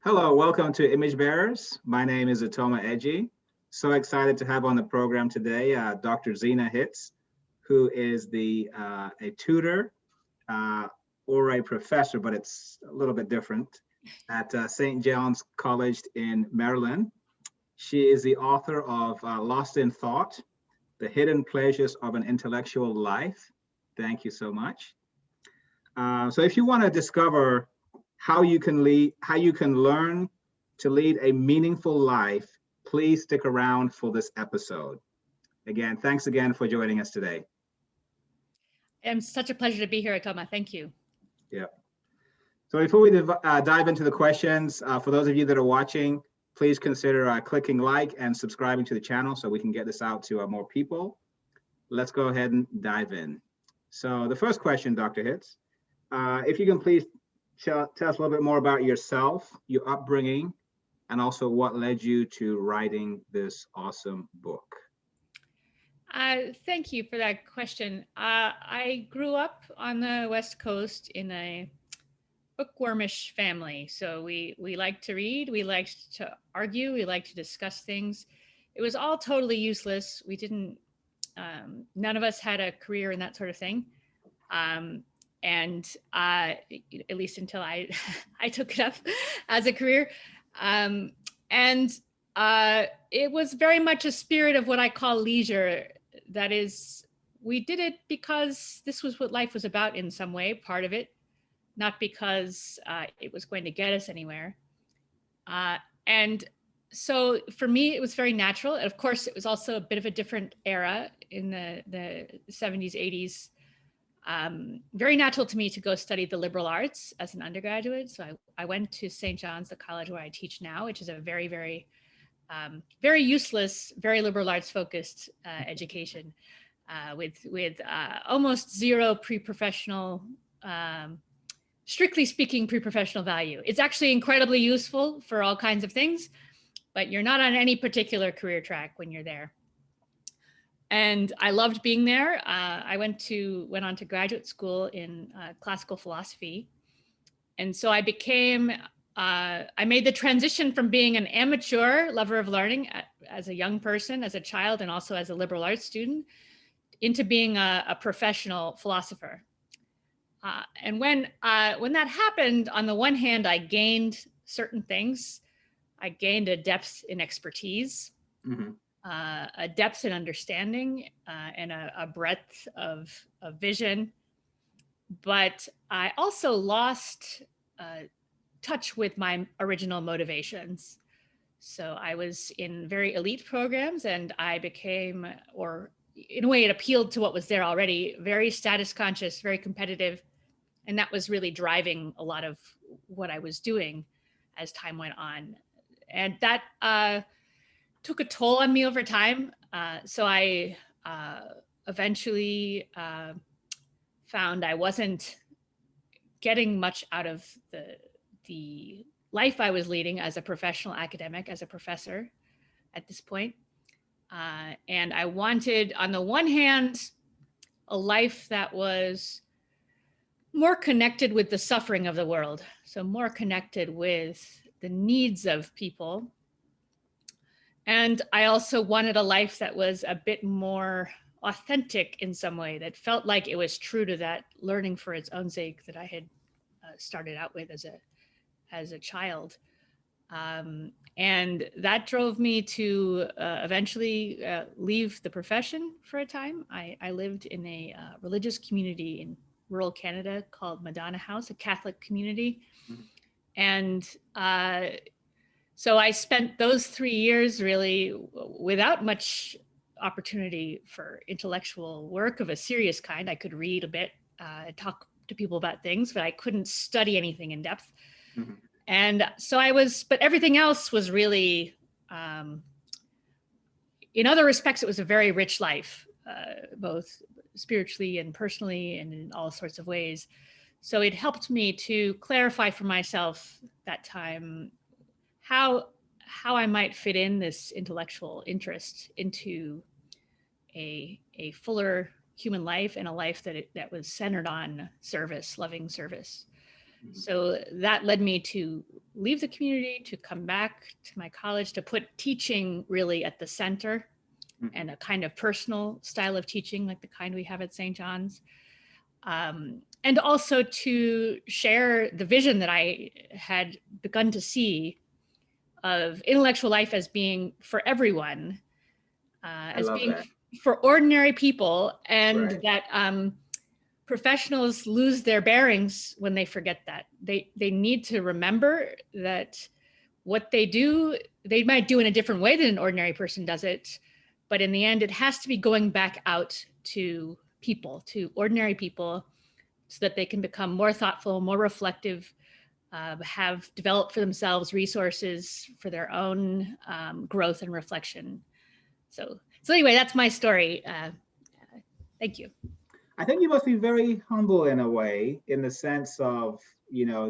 Hello, welcome to Image Bearers. My name is Otoma Edje. So excited to have on the program today Dr. Zena Hitz, who is a tutor or a professor, but it's a little bit different, at St. John's College in Maryland. She is the author of Lost in Thought, The Hidden Pleasures of an Intellectual Life. Thank you so much. So if you want to discover how you can learn to lead a meaningful life, please stick around for this episode. Again, thanks again for joining us today. It's such a pleasure to be here, Otoma. Thank you. Yeah. So before we dive into the questions, for those of you that are watching, please consider clicking like and subscribing to the channel so we can get this out to more people. Let's go ahead and dive in. So the first question, Dr. Hitz, if you can please tell us a little bit more about yourself, your upbringing, and also what led you to writing this awesome book. Thank you for that question. I grew up on the West Coast in a bookwormish family. So we liked to read, we liked to argue, we liked to discuss things. It was all totally useless. We didn't, none of us had a career in that sort of thing. And at least until I took it up as a career. It was very much a spirit of what I call leisure. That is, we did it because this was what life was about in some way, part of it, not because it was going to get us anywhere. And so for me, it was very natural. And of course, it was also a bit of a different era in the 70s, 80s. Very natural to me to go study the liberal arts as an undergraduate. So I went to St. John's, the college where I teach now, which is a very, very, very useless, very liberal arts focused education with almost zero pre-professional, strictly speaking, pre-professional value. It's actually incredibly useful for all kinds of things, but you're not on any particular career track when you're there. And I loved being there. I went on to graduate school in classical philosophy. And so I made the transition from being an amateur lover of learning as a young person, as a child, and also as a liberal arts student, into being a professional philosopher. And when that happened, on the one hand, I gained certain things. I gained a depth in expertise. Mm-hmm. A depth in understanding and a breadth of vision. But I also lost touch with my original motivations. So I was in very elite programs and I became, or in a way it appealed to what was there already, very status conscious, very competitive. And that was really driving a lot of what I was doing as time went on. And that took a toll on me over time. So I eventually found I wasn't getting much out of the life I was leading as a professional academic, as a professor at this point. And I wanted, on the one hand, a life that was more connected with the suffering of the world. So more connected with the needs of people. And I also wanted a life that was a bit more authentic in some way, that felt like it was true to that learning for its own sake that I had started out with as a child. And that drove me to eventually leave the profession for a time. I lived in a religious community in rural Canada called Madonna House, a Catholic community. Mm-hmm. And so I spent those 3 years really without much opportunity for intellectual work of a serious kind. I could read a bit, talk to people about things, but I couldn't study anything in depth. Mm-hmm. And so but everything else was really, in other respects, it was a very rich life, both spiritually and personally and in all sorts of ways. So it helped me to clarify for myself that time how I might fit in this intellectual interest into a fuller human life and a life that was centered on service, loving service. Mm-hmm. So that led me to leave the community, to come back to my college, to put teaching really at the center, and a kind of personal style of teaching like the kind we have at St. John's. And also to share the vision that I had begun to see of intellectual life as being for everyone, as being for ordinary people, and that professionals lose their bearings when they forget that. They need to remember that what they do, they might do in a different way than an ordinary person does it, but in the end, it has to be going back out to people, to ordinary people, so that they can become more thoughtful, more reflective, have developed for themselves resources for their own growth and reflection. So anyway, that's my story. Thank you. I think you must be very humble in a way, in the sense of,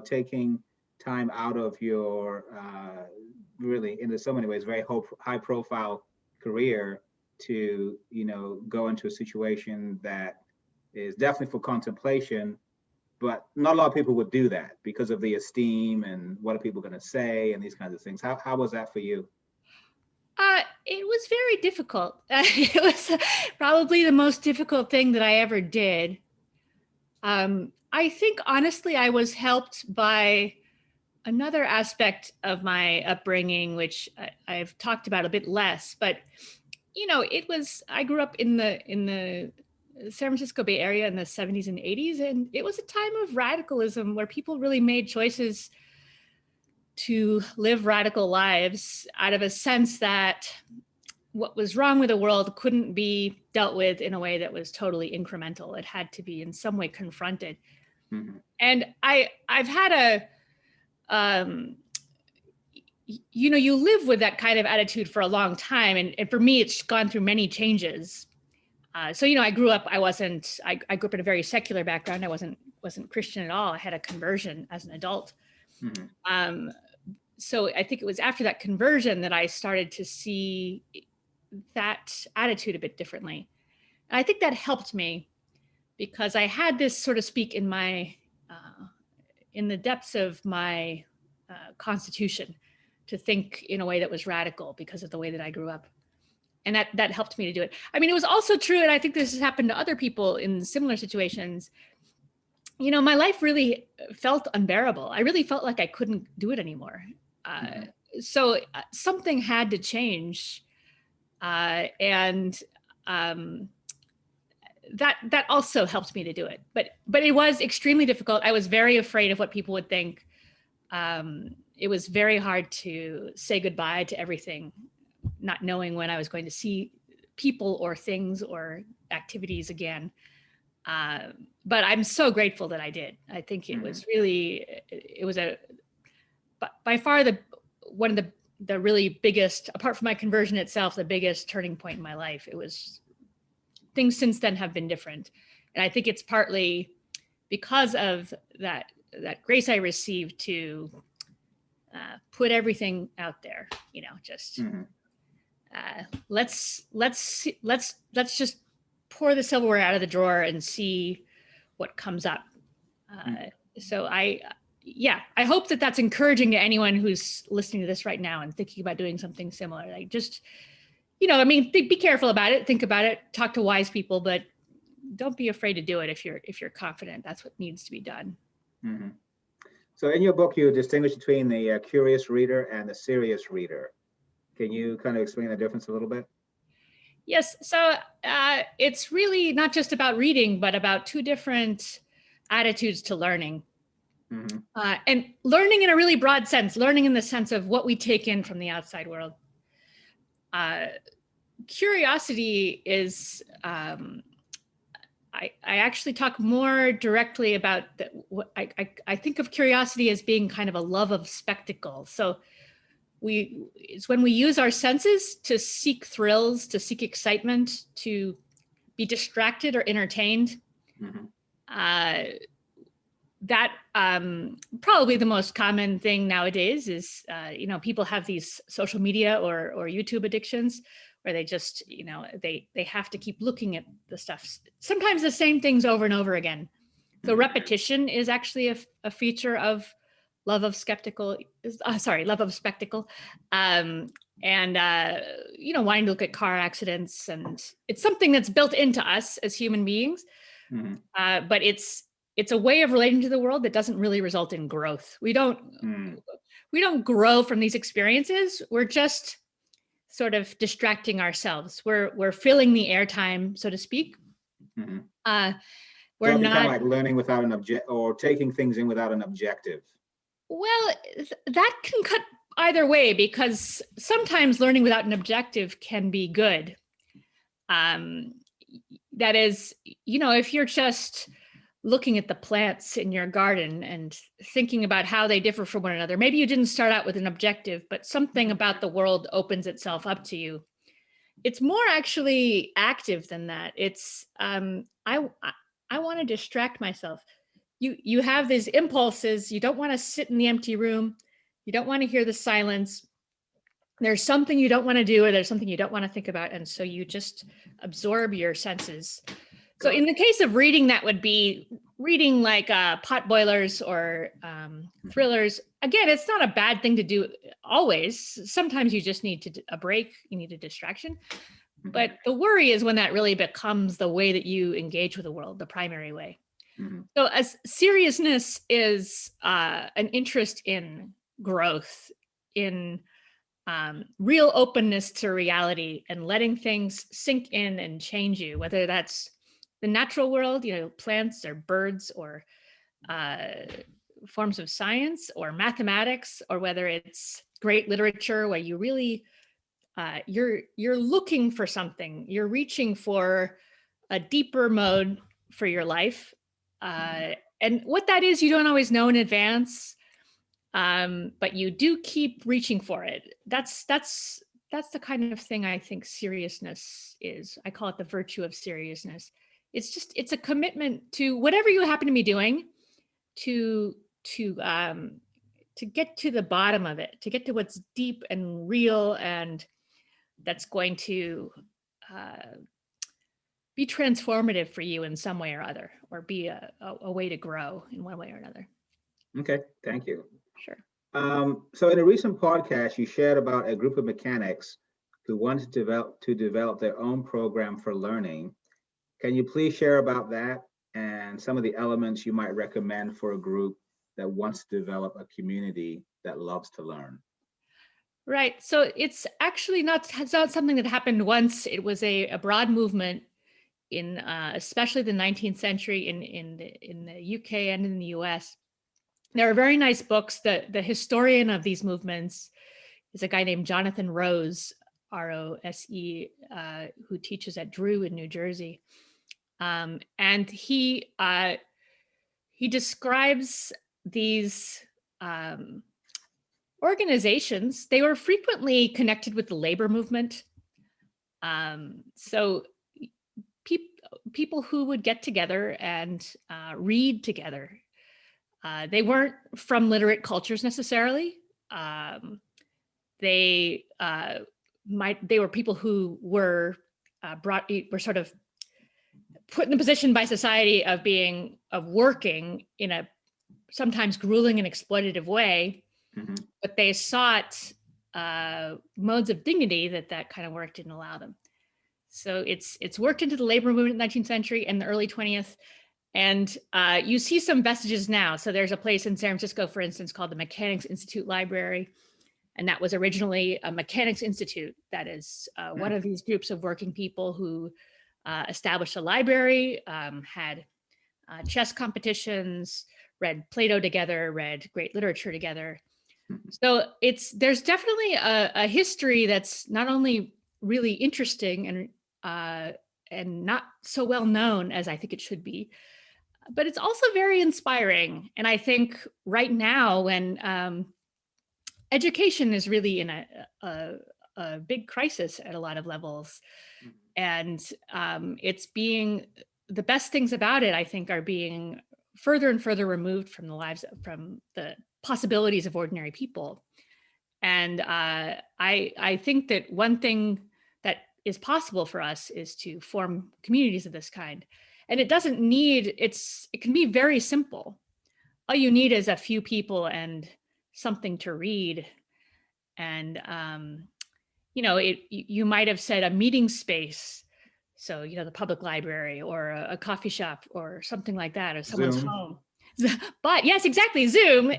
taking time out of your really, in so many ways, very high profile career to, go into a situation that is definitely for contemplation, but not a lot of people would do that because of the esteem and what are people going to say and these kinds of things. How was that for you? It was very difficult. It was probably the most difficult thing that I ever did. I think, honestly, I was helped by another aspect of my upbringing, which I've talked about a bit less, but, I grew up in the San Francisco Bay Area in the 70s and 80s, and it was a time of radicalism where people really made choices to live radical lives out of a sense that what was wrong with the world couldn't be dealt with in a way that was totally incremental. It had to be in some way confronted. Mm-hmm. And I've had you live with that kind of attitude for a long time. And for me, it's gone through many changes. So, I grew up, I grew up in a very secular background. I wasn't Christian at all. I had a conversion as an adult. Mm-hmm. So I think it was after that conversion that I started to see that attitude a bit differently. And I think that helped me because I had this, so to speak, in the depths of my constitution to think in a way that was radical because of the way that I grew up. And that helped me to do it. I mean, it was also true, and I think this has happened to other people in similar situations. My life really felt unbearable. I really felt like I couldn't do it anymore. So something had to change. And that also helped me to do it. But it was extremely difficult. I was very afraid of what people would think. It was very hard to say goodbye to everything, not knowing when I was going to see people or things or activities again. But I'm so grateful that I did. I think it was really, by far one of the really biggest, apart from my conversion itself, the biggest turning point in my life. It was, things since then have been different. And I think it's partly because of that grace I received to put everything out there, just let's just pour the silverware out of the drawer and see what comes up. So I hope that that's encouraging to anyone who's listening to this right now and thinking about doing something similar. Like just, be careful about it, think about it, talk to wise people, but don't be afraid to do it if you're confident that's what needs to be done. Mm-hmm. So in your book, you distinguish between the curious reader and the serious reader. Can you kind of explain the difference a little bit? Yes. So it's really not just about reading, but about two different attitudes to learning. Mm-hmm. And learning in a really broad sense, learning in the sense of what we take in from the outside world. Curiosity is, I actually talk more directly about I think of curiosity as being kind of a love of spectacle. So it's when we use our senses to seek thrills, to seek excitement, to be distracted or entertained. Mm-hmm. That probably the most common thing nowadays is, people have these social media or YouTube addictions where they just, they have to keep looking at the stuff, sometimes the same things over and over again. So repetition is actually a feature of love of love of spectacle, and wanting to look at car accidents, and it's something that's built into us as human beings. Mm-hmm. But it's a way of relating to the world that doesn't really result in growth. We don't grow from these experiences. We're just sort of distracting ourselves. We're filling the airtime, so to speak. Mm-hmm. We're so not kind of like learning without an object, or taking things in without an objective. Well, that can cut either way, because sometimes learning without an objective can be good. That is, if you're just looking at the plants in your garden and thinking about how they differ from one another, maybe you didn't start out with an objective, but something about the world opens itself up to you. It's more actually active than that. It's I want to distract myself. You have these impulses. You don't want to sit in the empty room. You don't want to hear the silence. There's something you don't want to do, or there's something you don't want to think about. And so you just absorb your senses. So in the case of reading, that would be reading like potboilers or thrillers. Again, it's not a bad thing to do always. Sometimes you just need a break. You need a distraction. But the worry is when that really becomes the way that you engage with the world, the primary way. Mm-hmm. So as seriousness is an interest in growth, in real openness to reality, and letting things sink in and change you, whether that's the natural world, plants or birds, or forms of science or mathematics, or whether it's great literature where you really you're looking for something, you're reaching for a deeper mode for your life, and what that is, you don't always know in advance, but you do keep reaching for it. That's the kind of thing I think seriousness is. I call it the virtue of seriousness. It's a commitment to whatever you happen to be doing, to get to the bottom of it, to get to what's deep and real, and that's going to be transformative for you in some way or other, or be a way to grow in one way or another. Okay, thank you. Sure. So in a recent podcast, you shared about a group of mechanics who wanted to develop their own program for learning. Can you please share about that and some of the elements you might recommend for a group that wants to develop a community that loves to learn? Right. So it's actually not something that happened once. It was a broad movement in especially the 19th century in the UK and in the US. There are very nice books. The historian of these movements is a guy named Jonathan Rose, Rose, who teaches at Drew in New Jersey. And he describes these organizations. They were frequently connected with the labor movement. So people who would get together and read together. They weren't from literate cultures necessarily. They were people who were sort of put in the position by society of working in a sometimes grueling and exploitative way, mm-hmm. but they sought modes of dignity that kind of work didn't allow them. So it's worked into the labor movement in the 19th century and the early 20th. And you see some vestiges now. So there's a place in San Francisco, for instance, called the Mechanics Institute Library. And that was originally a mechanics institute. That is one of these groups of working people who established a library, had chess competitions, read Plato together, read great literature together. So there's definitely a history that's not only really interesting and not so well known as I think it should be, but it's also very inspiring. And I think right now, when education is really in a big crisis at a lot of levels, and the best things about it, I think, are being further and further removed from the possibilities of ordinary people. And I think that one thing that is possible for us is to form communities of this kind. And it can be very simple. all you need is a few people and something to read. And, you might have said a meeting space. So, the public library or a coffee shop or something like that, or someone's Zoom. home. But yes, exactly. Zoom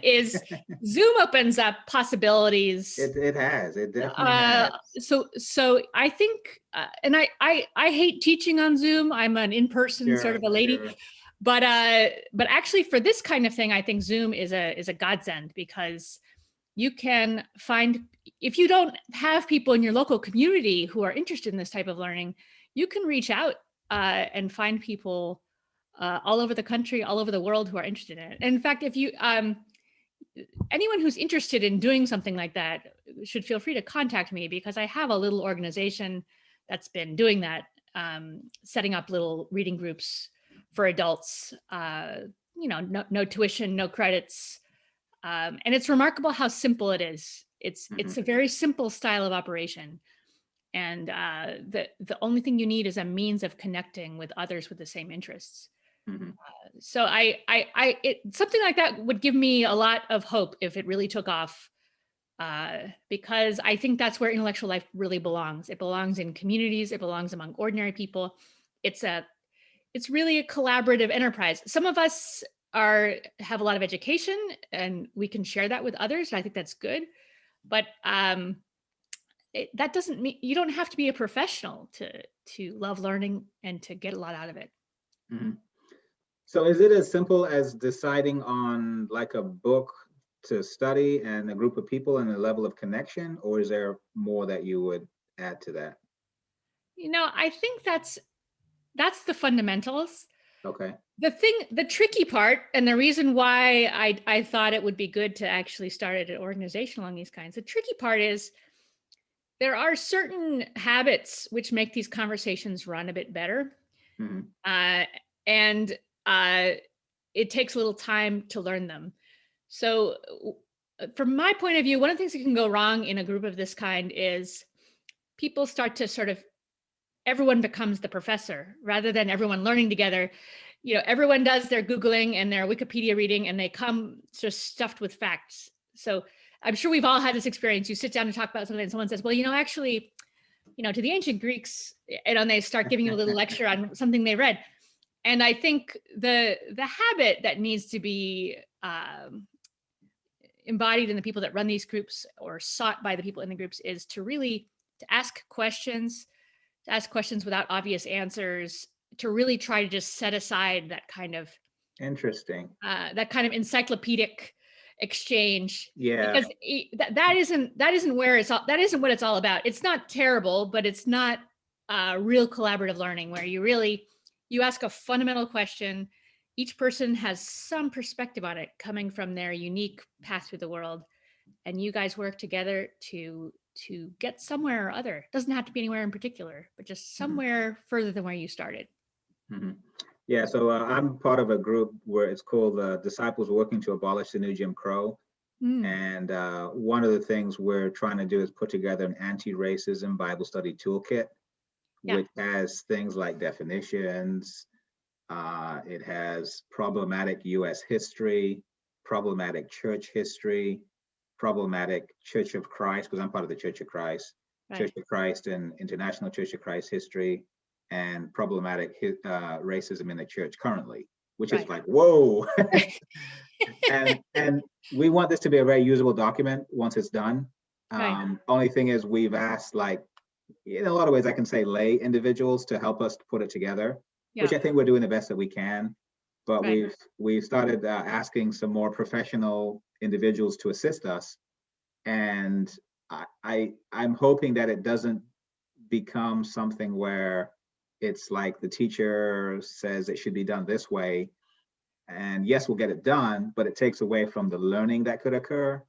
opens up possibilities. It has. It definitely has. So I think, and I hate teaching on Zoom. I'm an in-person sort of a lady, Sure. but actually for this kind of thing, I think Zoom is a godsend, because you can find, if you don't have people in your local community who are interested in this type of learning, you can reach out and find people all over the country, all over the world who are interested in it. And in fact, if you anyone who's interested in doing something like that should feel free to contact me, because I have a little organization that's been doing that, setting up little reading groups for adults, no tuition, no credits. And it's remarkable how simple it is. It's a very simple style of operation. And the only thing you need is a means of connecting with others with the same interests. So something like that would give me a lot of hope if it really took off, because I think that's where intellectual life really belongs. It belongs in communities. It belongs among ordinary people. It's really a collaborative enterprise. Some of us have a lot of education, and we can share that with others. And I think that's good. But that doesn't mean you don't have to be a professional to love learning and to get a lot out of it. So is it as simple as deciding on like a book to study and a group of people and a level of connection, or is there more that you would add to that? I think that's the fundamentals. Okay. The tricky part, and the reason why I thought it would be good to actually start an organization along these kinds, the tricky part is there are certain habits which make these conversations run a bit better. And it takes a little time to learn them. So from my point of view, one of the things that can go wrong in a group of this kind is people start to everyone becomes the professor rather than everyone learning together. Everyone does their Googling and their Wikipedia reading, and they come just stuffed with facts. So I'm sure we've all had this experience. You sit down to talk about something and someone says, well, actually, to the ancient Greeks, and they start giving you a little lecture on something they read. And I think the habit that needs to be embodied in the people that run these groups, or sought by the people in the groups, is to ask questions without obvious answers, to really try to just set aside that kind of encyclopedic exchange. Yeah. Because that isn't what it's all about. It's not terrible, but it's not real collaborative learning, where you ask a fundamental question. Each person has some perspective on it coming from their unique path through the world, and you guys work together to get somewhere or other. It doesn't have to be anywhere in particular, but just somewhere further than where you started. Yeah, so I'm part of a group where it's called Disciples Working to Abolish the New Jim Crow. And one of the things we're trying to do is put together an anti-racism Bible study toolkit, which has things like definitions. It has problematic U.S. history, problematic church history, problematic Church of Christ, because I'm part of the Church of Christ, Church of Christ and International Church of Christ history, and problematic racism in the church currently, which is like, whoa. and we want this to be a very usable document once it's done. Only thing is, we've asked, like, in a lot of ways, I can say lay individuals to help us put it together, which I think we're doing the best that we can. But we've started asking some more professional individuals to assist us, and I'm hoping that it doesn't become something where it's like the teacher says it should be done this way, and yes, we'll get it done, but it takes away from the learning that could occur.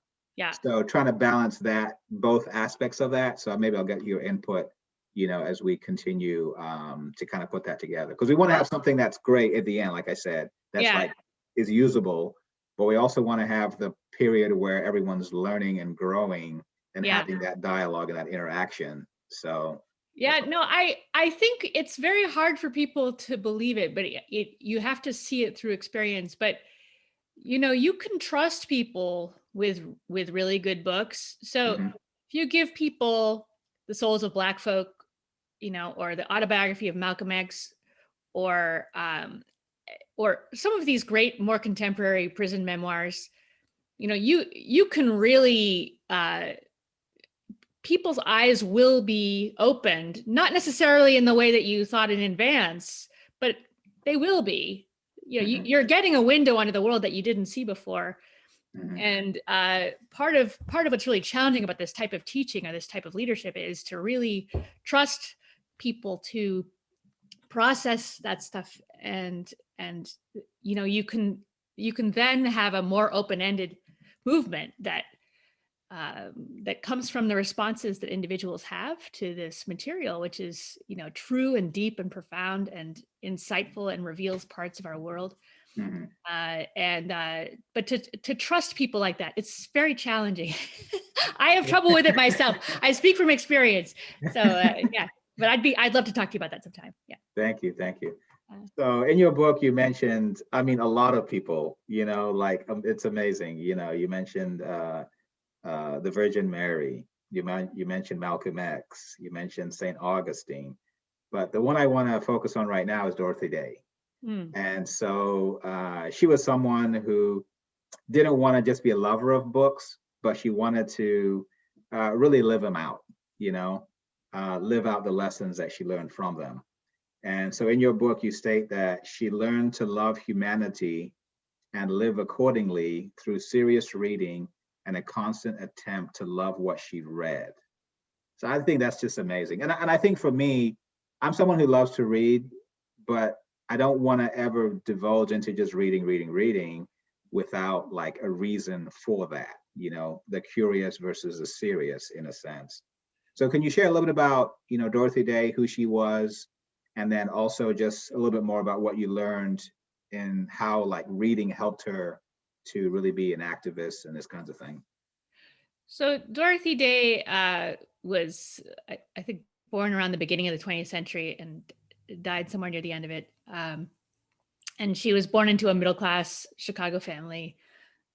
So trying to balance that, both aspects of that. So maybe I'll get your input, as we continue to kind of put that together, because we want to have something that's great at the end, like I said, that's is usable, but we also want to have the period where everyone's learning and growing and having that dialogue and that interaction. So I think it's very hard for people to believe it, but you have to see it through experience. But you can trust people with really good books. So Mhm. if you give people The Souls of Black Folk, or the autobiography of Malcolm X, or some of these great, more contemporary prison memoirs, you can really, people's eyes will be opened, not necessarily in the way that you thought in advance, but they will be. Mhm. You're getting a window onto the world that you didn't see before. Mhm. And part of what's really challenging about this type of teaching or this type of leadership is to really trust people to process that stuff, and you can then have a more open-ended movement that comes from the responses that individuals have to this material, which is true and deep and profound and insightful and reveals parts of our world. Mhm. But to trust people like that, it's very challenging. I have trouble with it myself. I speak from experience. So yeah, but I'd love to talk to you about that sometime. Yeah. Thank you. Thank you. Uh, So in your book, you mentioned, I mean, a lot of people, like it's amazing. You mentioned the Virgin Mary. You mentioned Malcolm X. You mentioned St. Augustine. But the one I want to focus on right now is Dorothy Day. mm, And so she was someone who didn't want to just be a lover of books, but she wanted to really live them out, live out the lessons that she learned from them. And so in your book, you state that she learned to love humanity and live accordingly through serious reading and a constant attempt to love what she read. So I think that's just amazing. And I think for me, I'm someone who loves to read, but I don't want to ever divulge into just reading without like a reason for that, the curious versus the serious in a sense. So can you share a little bit about, Dorothy Day, who she was, and then also just a little bit more about what you learned and how like reading helped her to really be an activist and this kinds of thing? so Dorothy Day was, I think, born around the beginning of the 20th century and died somewhere near the end of it. And she was born into a middle-class Chicago family,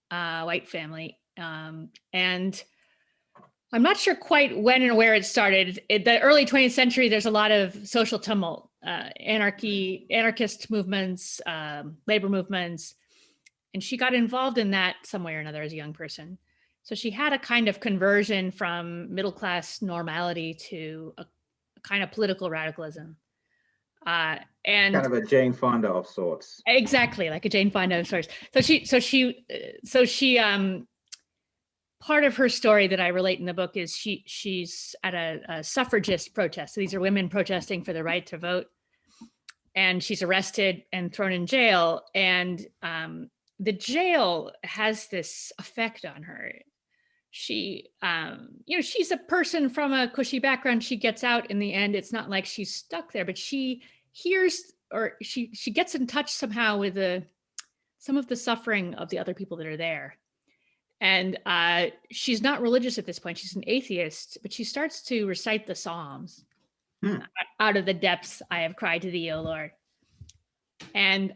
white family. And I'm not sure quite when and where it started. In the early 20th century, there's a lot of social tumult, anarchist movements, labor movements. And she got involved in that some way or another as a young person. So she had a kind of conversion from middle-class normality to a kind of political radicalism. And Kind of a Jane Fonda of sorts. exactly like a Jane Fonda of sorts. So she part of her story that I relate in the book is she's at a suffragist protest. So these are women protesting for the right to vote, and she's arrested and thrown in jail. And the jail has this effect on her. She, she's a person from a cushy background. She gets out in the end. It's not like she's stuck there, but she hears, or she gets in touch somehow with some of the suffering of the other people that are there. And she's not religious at this point. She's an atheist, but she starts to recite the Psalms. Hmm. Out of the depths I have cried to thee, O Lord. And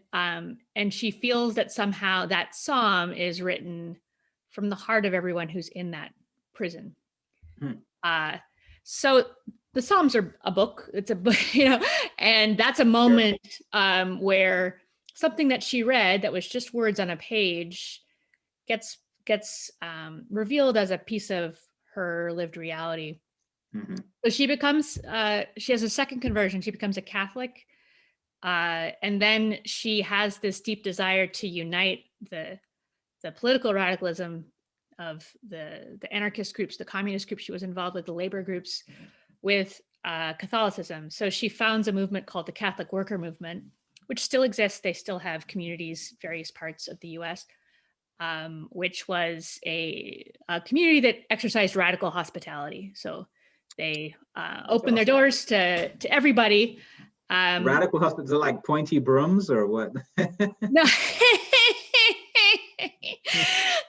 she feels that somehow that psalm is written from the heart of everyone who's in that prison. Hmm. So the Psalms are a book. It's a book, and that's a moment where something that she read that was just words on a page gets revealed as a piece of her lived reality. Mm-hmm. So she has a second conversion. She becomes a Catholic. And then she has this deep desire to unite the political radicalism of the anarchist groups, the communist groups she was involved with, the labor groups, with Catholicism. So she founds a movement called the Catholic Worker Movement, which still exists. They still have communities, various parts of the US, which was a community that exercised radical hospitality. So they opened their doors to everybody. Radical hospitals are like pointy brooms or what? No,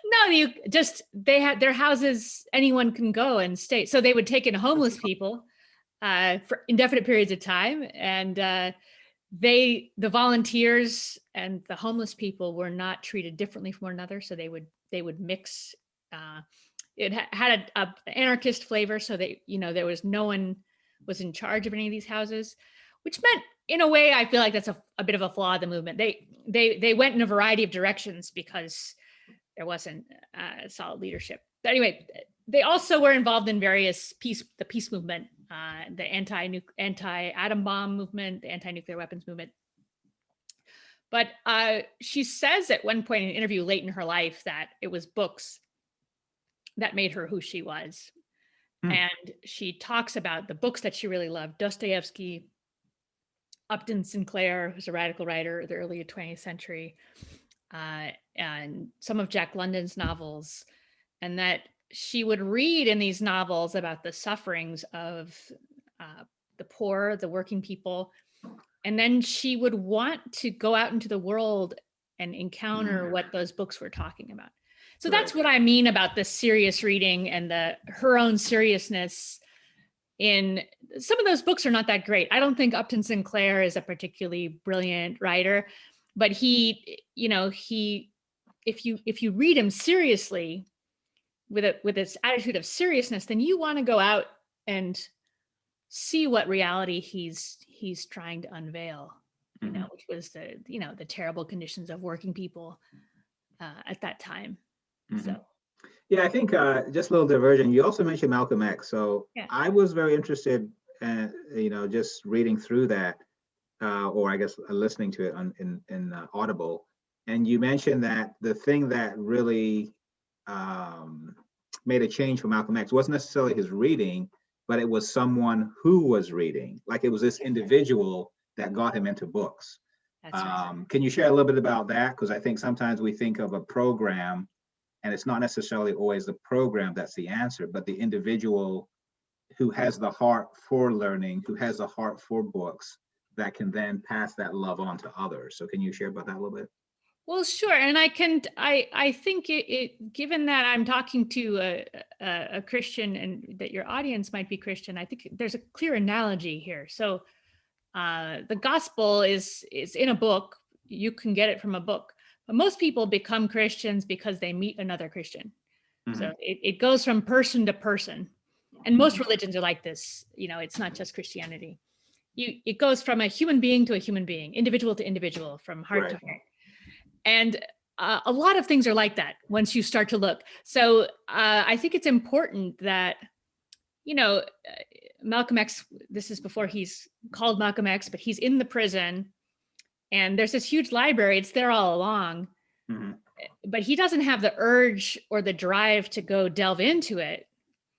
no, they had their houses. Anyone can go and stay. So they would take in homeless people for indefinite periods of time, and the volunteers and the homeless people were not treated differently from one another. So they would mix. It had a anarchist flavor. So there was no one was in charge of any of these houses, which meant, in a way, I feel like that's a bit of a flaw of the movement. They went in a variety of directions because there wasn't solid leadership. But anyway, they also were involved in various the peace movement, the anti-atom bomb movement, the anti-nuclear weapons movement. But she says at one point in an interview late in her life that it was books that made her who she was. And she talks about the books that she really loved: Dostoevsky, Upton Sinclair, who's a radical writer of the early 20th century, and some of Jack London's novels, and that she would read in these novels about the sufferings of the poor, the working people, and then she would want to go out into the world and encounter what those books were talking about. So that's what I mean about the serious reading and her own seriousness. In some of those books are not that great. I don't think Upton Sinclair is a particularly brilliant writer, but if you read him seriously with this attitude of seriousness, then you want to go out and see what reality he's trying to unveil, which was the terrible conditions of working people at that time. So. Yeah, I think just a little diversion. You also mentioned Malcolm X. So yeah. I was very interested in, just reading through that, or I guess listening to it in Audible. And you mentioned that the thing that really made a change for Malcolm X wasn't necessarily his reading, but it was someone who was reading. Like it was this individual that got him into books. That's right. Can you share a little bit about that? Because I think sometimes we think of a program, and it's not necessarily always the program that's the answer, but the individual who has the heart for learning, who has a heart for books, that can then pass that love on to others. So can you share about that a little bit? Well, sure. And I think it given that I'm talking to a Christian and that your audience might be Christian, I think there's a clear analogy here. So the gospel is in a book. You can get it from a book. But most people become Christians because they meet another Christian. So it goes from person to person. And most religions are like this. It's not just Christianity. It goes from a human being to a human being, individual to individual, from heart to heart. And a lot of things are like that once you start to look. So I think it's important that, Malcolm X, this is before he's called Malcolm X, but he's in the prison. And there's this huge library. It's there all along. But he doesn't have the urge or the drive to go delve into it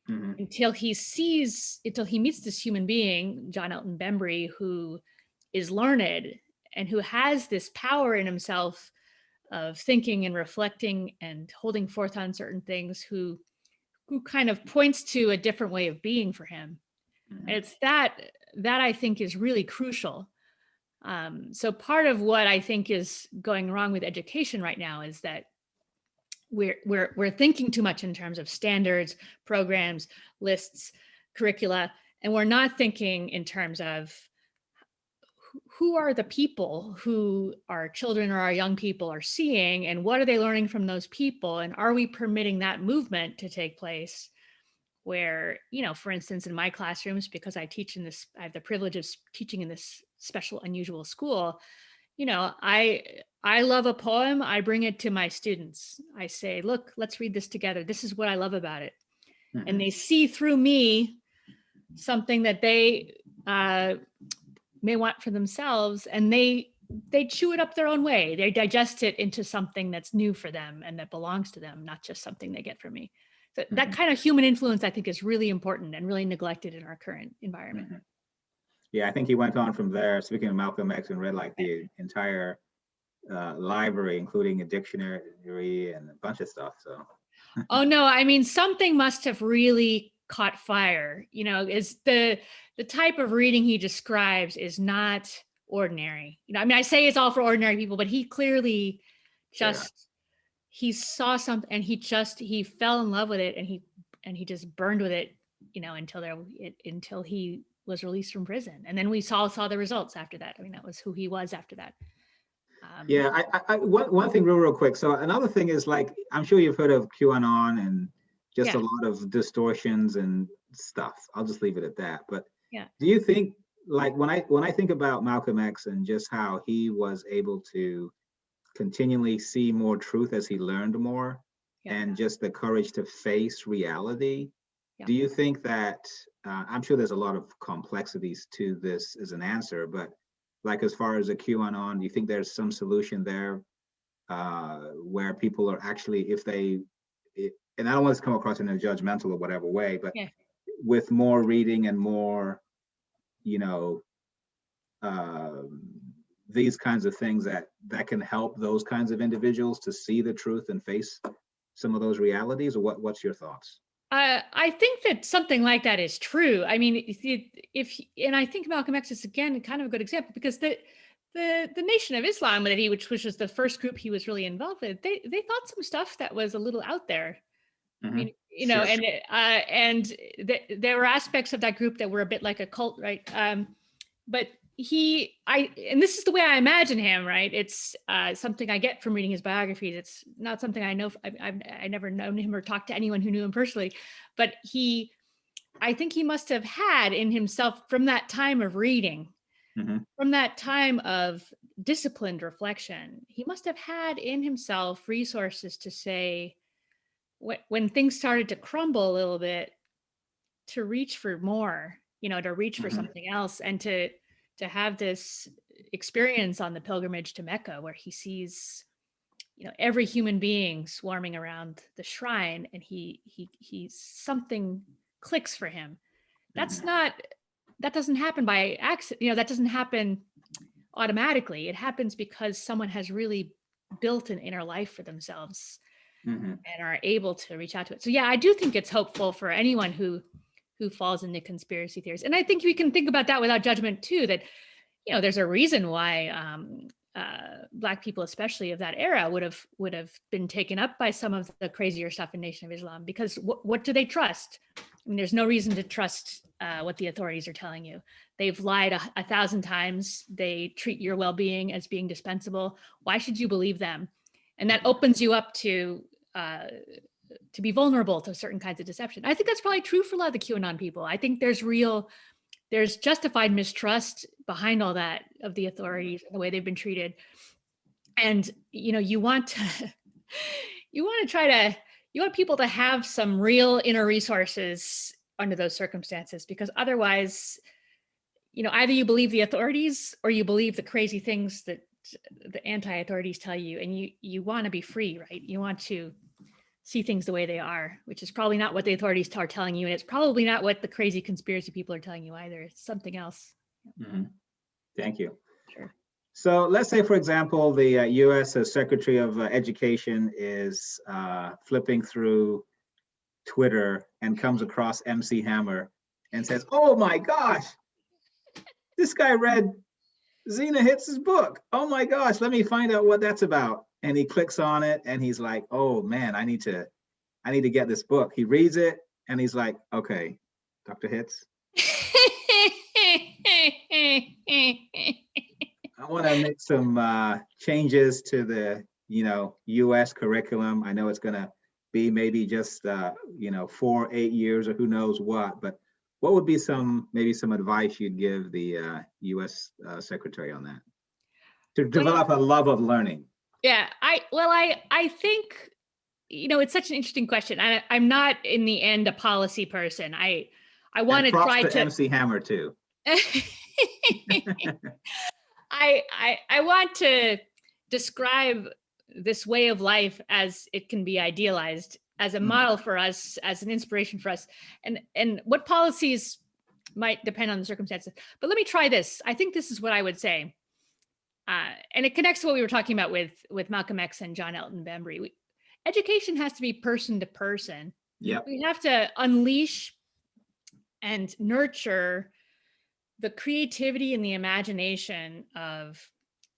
until he meets this human being, John Elton Bembry, who is learned and who has this power in himself of thinking and reflecting and holding forth on certain things, who kind of points to a different way of being for him. And it's that I think is really crucial. So part of what I think is going wrong with education right now is that we're thinking too much in terms of standards, programs, lists, curricula, and we're not thinking in terms of who are the people who our children or our young people are seeing, and what are they learning from those people, and are we permitting that movement to take place? Where, for instance, in my classrooms, because I have the privilege of teaching in this special, unusual school, I love a poem, I bring it to my students. I say, look, let's read this together. This is what I love about it. And they see through me something that they may want for themselves, and they chew it up their own way. They digest it into something that's new for them and that belongs to them, not just something they get from me. So that kind of human influence, I think, is really important and really neglected in our current environment. Yeah, I think he went on from there, speaking of Malcolm X, and read like the entire library, including a dictionary and a bunch of stuff. So. Oh no, I mean, something must have really caught fire. Is the type of reading he describes is not ordinary. I say it's all for ordinary people, but he clearly just he saw something and he fell in love with it, and he just burned with it, until he was released from prison. And then we saw the results after that. I mean, that was who he was after that. Yeah, one thing real quick. So another thing is, like, I'm sure you've heard of QAnon and just Yeah. a lot of distortions and stuff. I'll just leave it at that. But Yeah. do you think, like, when I think about Malcolm X and just how he was able to continually see more truth as he learned more, Yeah. and just the courage to face reality, Yeah. do you think that, I'm sure there's a lot of complexities to this as an answer, but like, as far as a QAnon, do you think there's some solution there, where people are actually, if they, and I don't want to come across in a judgmental or whatever way, but Yeah. with more reading and more, you know, these kinds of things that can help those kinds of individuals to see the truth and face some of those realities? Or what's your thoughts? I think that something like that is true. I mean, and I think Malcolm X is again kind of a good example, because the Nation of Islam that which was the first group he was really involved with, they thought some stuff that was a little out there. I mean, Sure. and there were aspects of that group that were a bit like a cult, right? But and this is the way I imagine him, right? It's something I get from reading his biographies. It's not something I know. I've never known him or talked to anyone who knew him personally, but I think he must have had in himself, from that time of reading, from that time of disciplined reflection, he must have had in himself resources to say, when things started to crumble a little bit, to reach for more, to reach for something else, and to have this experience on the pilgrimage to Mecca, where he sees, every human being swarming around the shrine, and he something clicks for him. That doesn't happen by accident. That doesn't happen automatically. It happens because someone has really built an inner life for themselves and are able to reach out to it. So yeah, I do think it's hopeful for anyone who falls into conspiracy theories. And I think we can think about that without judgment too, that, there's a reason why Black people, especially of that era, would have been taken up by some of the crazier stuff in Nation of Islam, because what do they trust? I mean, there's no reason to trust what the authorities are telling you. They've lied 1,000 times. They treat your well-being as being dispensable. Why should you believe them? And that opens you up to be vulnerable to certain kinds of deception. I think that's probably true for a lot of the QAnon people. I think there's justified mistrust behind all that of the authorities and the way they've been treated. And, you want people to have some real inner resources under those circumstances, because otherwise, either you believe the authorities or you believe the crazy things that the anti-authorities tell you, and you want to be free, right? You want to see things the way they are, which is probably not what the authorities are telling you. And it's probably not what the crazy conspiracy people are telling you either. It's something else. Thank you. Sure. So let's say, for example, the U.S. Secretary of Education is flipping through Twitter and comes across MC Hammer and says, "Oh my gosh, this guy read Zena Hitz's book. Oh my gosh, let me find out what that's about." And he clicks on it and he's like, "Oh man, I need to get this book." He reads it and he's like, "Okay, Dr. Hitz, I want to make some changes to the U.S. curriculum. I know it's going to be maybe just 4, 8 years or who knows what, but what would be some advice you'd give the U.S. Secretary on that to develop a love of learning?" Yeah, I think, it's such an interesting question. I'm not in the end a policy person. I want to try to MC Hammer too. I want to describe this way of life as it can be idealized, as a model for us, as an inspiration for us, and what policies might depend on the circumstances. But let me try this. I think this is what I would say. And it connects to what we were talking about with Malcolm X and John Elton Bembry. Education has to be person to person. Yep. We have to unleash and nurture the creativity and the imagination of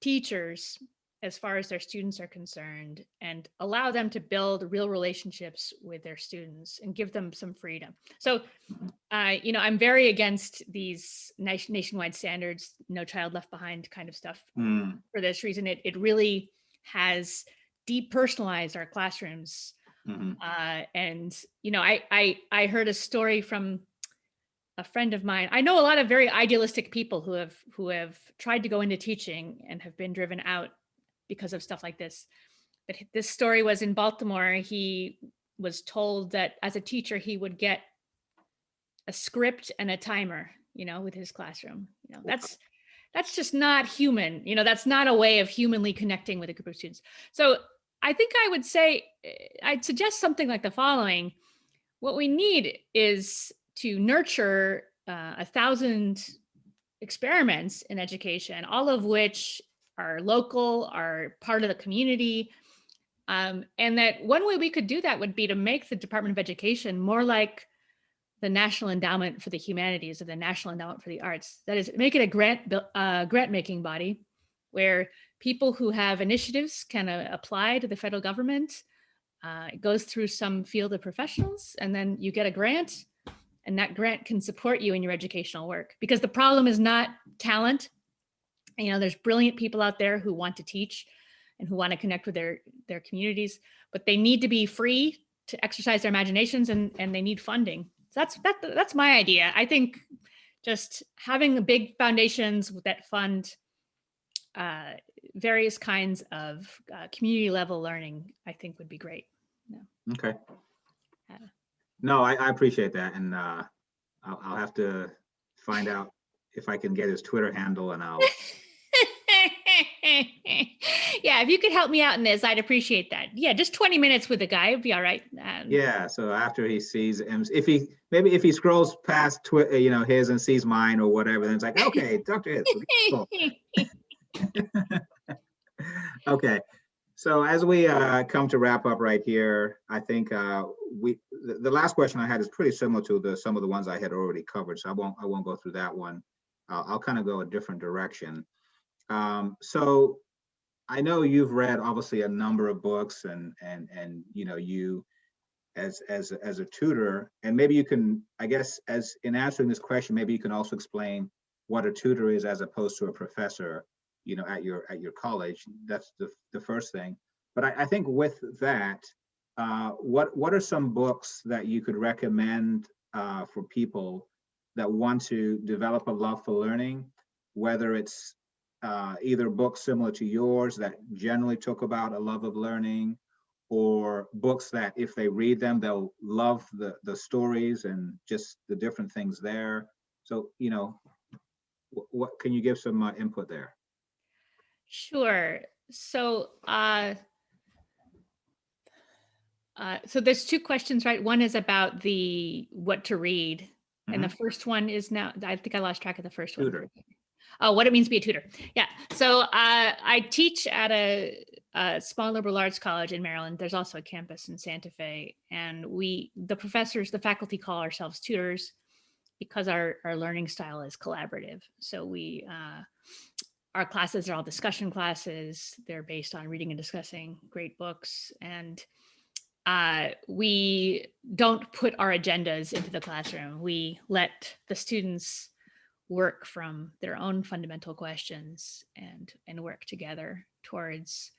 teachers, as far as their students are concerned, and allow them to build real relationships with their students and give them some freedom. So, I'm very against these nationwide standards, no child left behind kind of stuff. For this reason, it really has depersonalized our classrooms. And, I heard a story from a friend of mine. I know a lot of very idealistic people who have tried to go into teaching and have been driven out because of stuff like this. But this story was in Baltimore. He was told that as a teacher, he would get a script and a timer, with his classroom. That's just not human. That's not a way of humanly connecting with a group of students. So I think I'd suggest something like the following. What we need is to nurture 1,000 experiments in education, all of which are local, are part of the community. And that one way we could do that would be to make the Department of Education more like the National Endowment for the Humanities or the National Endowment for the Arts. That is, make it a grant-making body where people who have initiatives can apply to the federal government. It goes through some field of professionals, and then you get a grant, and that grant can support you in your educational work. Because the problem is not talent. There's brilliant people out there who want to teach and who want to connect with their communities, but they need to be free to exercise their imaginations, and they need funding. So that's my idea. I think just having big foundations that fund various kinds of community level learning, I think would be great. Yeah. Okay. No, I appreciate that. And I'll have to find out if I can get his Twitter handle, and I'll. Yeah, if you could help me out in this, I'd appreciate that. Yeah, just 20 minutes with the guy would be all right. Yeah, so after he sees him, if he scrolls past Twitter, his and sees mine or whatever, then it's like, okay, Dr. Hitz. Cool. Okay, so as we come to wrap up right here, I think the last question I had is pretty similar to some of the ones I had already covered, so I won't go through that one. I'll kind of go a different direction. So I know you've read obviously a number of books, and you as a tutor, and maybe you can, I guess, as in answering this question, maybe you can also explain what a tutor is as opposed to a professor, at your college. That's the first thing. But I think with that, what are some books that you could recommend for people that want to develop a love for learning, whether it's either books similar to yours that generally talk about a love of learning, or books that if they read them, they'll love the stories and just the different things there. So, what can you give some input there? Sure. So, so there's two questions, right? One is about what to read. And the first one is now, I think I lost track of the first one. Tutor. Oh, what it means to be a tutor. Yeah. So I teach at a small liberal arts college in Maryland. There's also a campus in Santa Fe. And the faculty call ourselves tutors because our learning style is collaborative. So our classes are all discussion classes. They're based on reading and discussing great books. And we don't put our agendas into the classroom. We let the students work from their own fundamental questions and work together towards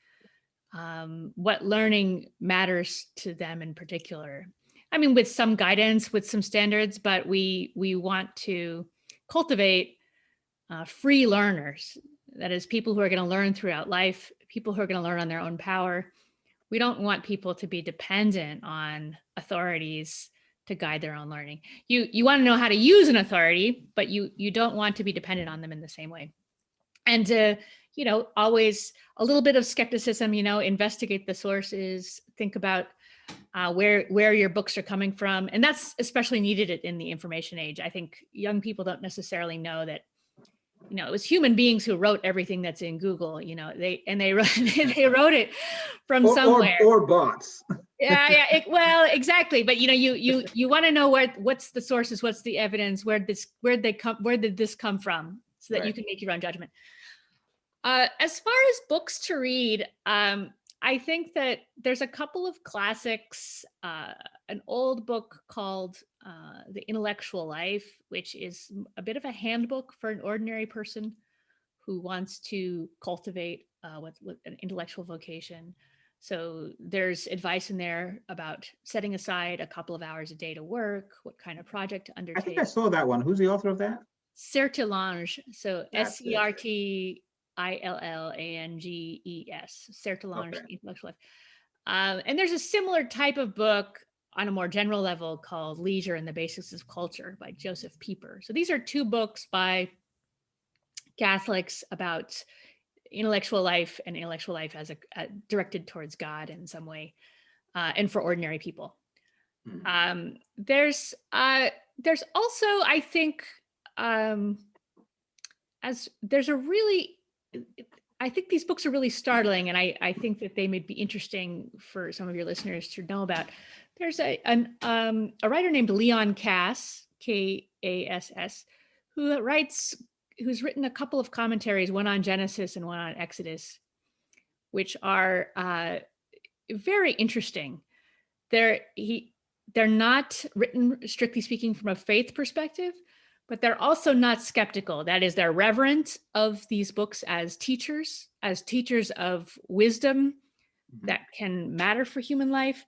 what learning matters to them in particular. I mean, with some guidance, with some standards, but we want to cultivate free learners. That is, people who are going to learn throughout life, people who are going to learn on their own power. We don't want people to be dependent on authorities to guide their own learning. You want to know how to use an authority, but you don't want to be dependent on them in the same way. And always a little bit of skepticism, investigate the sources, think about where your books are coming from. And that's especially needed in the information age. I think young people don't necessarily know that, it was human beings who wrote everything that's in Google, they wrote it from somewhere. Or bots. Yeah. Well, exactly. But you want to know what's the sources, what's the evidence, where did this come from, so that you can make your own judgment. As far as books to read, I think that there's a couple of classics. An old book called The Intellectual Life, which is a bit of a handbook for an ordinary person who wants to cultivate with an intellectual vocation. So there's advice in there about setting aside a couple of hours a day to work, what kind of project to I think I undertake. saw that one. Who's the author of that? Certilange, so That's it. Sertillanges, Certilange, Okay. The Intellectual Life. And there's a similar type of book on a more general level called Leisure and the Basics of Culture by Joseph Pieper. So these are two books by Catholics about intellectual life and intellectual life as directed towards God in some way, and for ordinary people. Mhm. There's also, I think, as there's a really, I think these books are really startling, and I think that they may be interesting for some of your listeners to know about. There's a writer named Leon Kass, Kass, who's written a couple of commentaries, one on Genesis and one on Exodus, which are very interesting. They're not written, strictly speaking, from a faith perspective, but they're also not skeptical. That is, they're reverent of these books as teachers of wisdom that can matter for human life.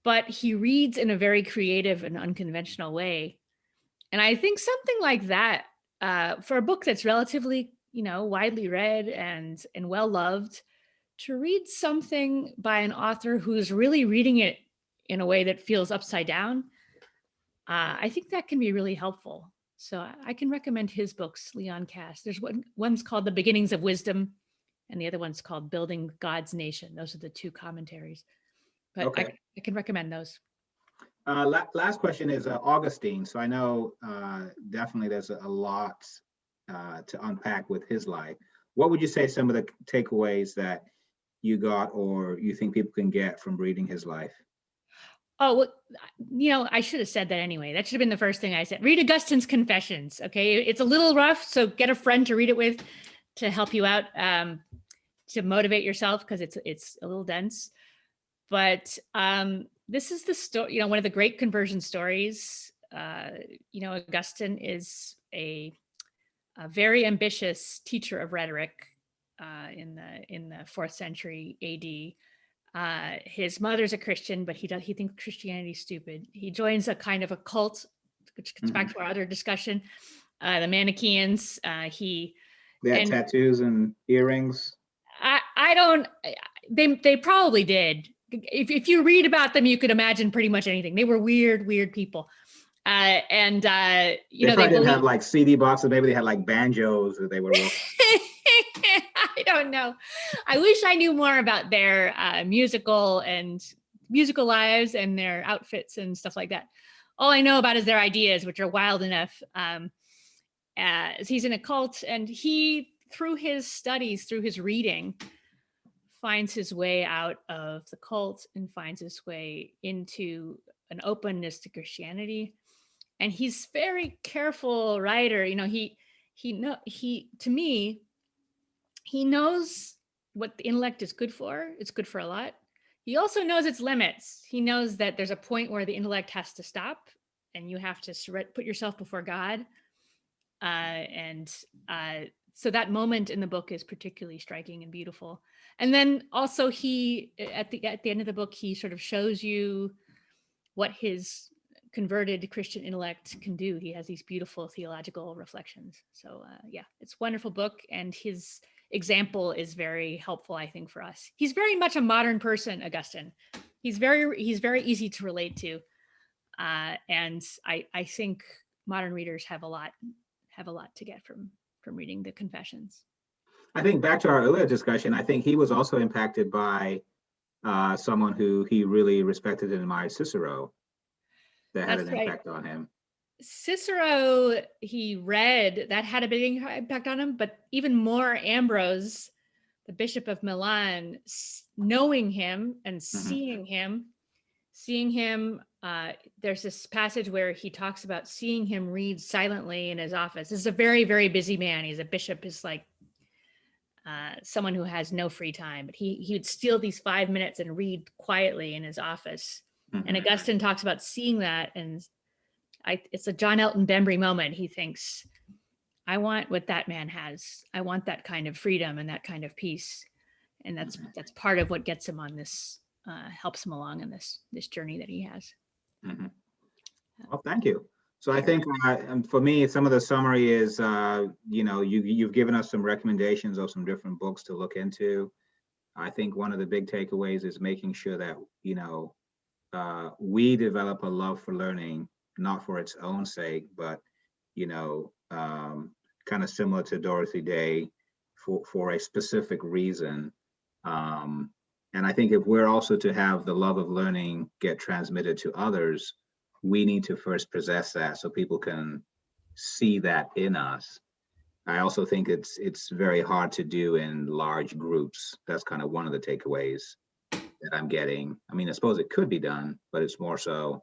But he reads in a very creative and unconventional way. And I think something like that, for a book that's relatively, widely read and well loved, to read something by an author who's really reading it in a way that feels upside down, I think that can be really helpful. So I can recommend his books, Leon Kass. There's one's called The Beginnings of Wisdom, and the other one's called Building God's Nation. Those are the two commentaries. But Okay. I can recommend those. Last question is Augustine. So I know definitely there's a lot to unpack with his life. What would you say some of the takeaways that you got or you think people can get from reading his life? Oh, well, I should have said that anyway. That should have been the first thing I said. Read Augustine's Confessions. Okay. It's a little rough, so get a friend to read it with to help you out, to motivate yourself, because it's a little dense. But this is the story, one of the great conversion stories. Augustine is a very ambitious teacher of rhetoric in the 4th century AD. His mother's a Christian, but he thinks Christianity is stupid. He joins a kind of a cult, which gets back to our other discussion. The Manichaeans. They had tattoos and earrings. I don't. They probably did. If you read about them, you could imagine pretty much anything. They were weird people. They didn't have like CD boxes. Maybe they had like banjos that they were. I don't know. I wish I knew more about their musical lives and their outfits and stuff like that. All I know about is their ideas, which are wild enough. He's in a cult, and he, through his studies, through his reading, finds his way out of the cult and finds his way into an openness to Christianity. And he's very careful writer. To me, he knows what the intellect is good for. It's good for a lot. He also knows its limits. He knows that there's a point where the intellect has to stop and you have to put yourself before God. So that moment in the book is particularly striking and beautiful. And then also he, at the end of the book, he sort of shows you what his converted Christian intellect can do. He has these beautiful theological reflections. So it's a wonderful book. And his example is very helpful, I think, for us. He's very much a modern person, Augustine. He's very easy to relate to. And I think modern readers have a lot to get from reading the Confessions. I think back to our earlier discussion, I think he was also impacted by someone who he really respected and admired, Cicero, that had an impact on him. Cicero, he read, that had a big impact on him, but even more Ambrose, the Bishop of Milan, knowing him and seeing him. There's this passage where he talks about seeing him read silently in his office. This is a very, very busy man. He's a bishop. Is like someone who has no free time, but he would steal these 5 minutes and read quietly in his office. And Augustine talks about seeing that, and it's a John Elton Bembry moment. He thinks, I want what that man has. I want that kind of freedom and that kind of peace. And that's part of what gets him on this, helps him along in this journey that he has. Well, thank you. So I think for me, some of the summary is, you've given us some recommendations of some different books to look into. I think one of the big takeaways is making sure that, we develop a love for learning, not for its own sake, but, kind of similar to Dorothy Day, for a specific reason. And I think if we're also to have the love of learning get transmitted to others, we need to first possess that so people can see that in us. I also think it's very hard to do in large groups. That's kind of one of the takeaways that I'm getting. I mean, I suppose it could be done, but it's more so,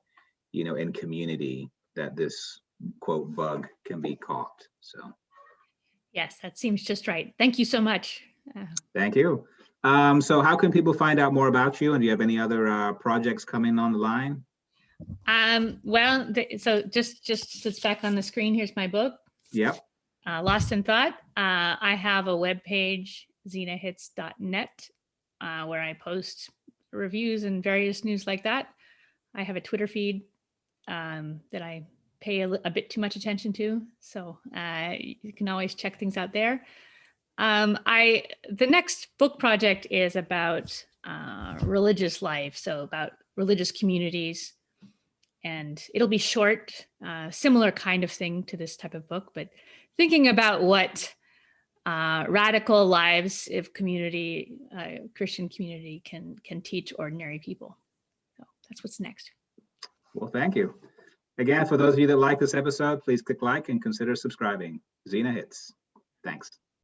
in community that this quote bug can be caught. So. Yes, that seems just right. Thank you so much. Thank you. So how can people find out more about you? And do you have any other projects coming on the line? So just sits back on the screen. Here's my book. Yep. Lost in Thought. I have a webpage, zenahitz.net, where I post reviews and various news like that. I have a Twitter feed that I pay a bit too much attention to. So you can always check things out there. The next book project is about religious life. So about religious communities. And it'll be short, similar kind of thing to this type of book, but thinking about what radical lives of community, Christian community can teach ordinary people. So that's what's next. Well, thank you. Again, for those of you that like this episode, please click like and consider subscribing. Zena Hitz. Thanks.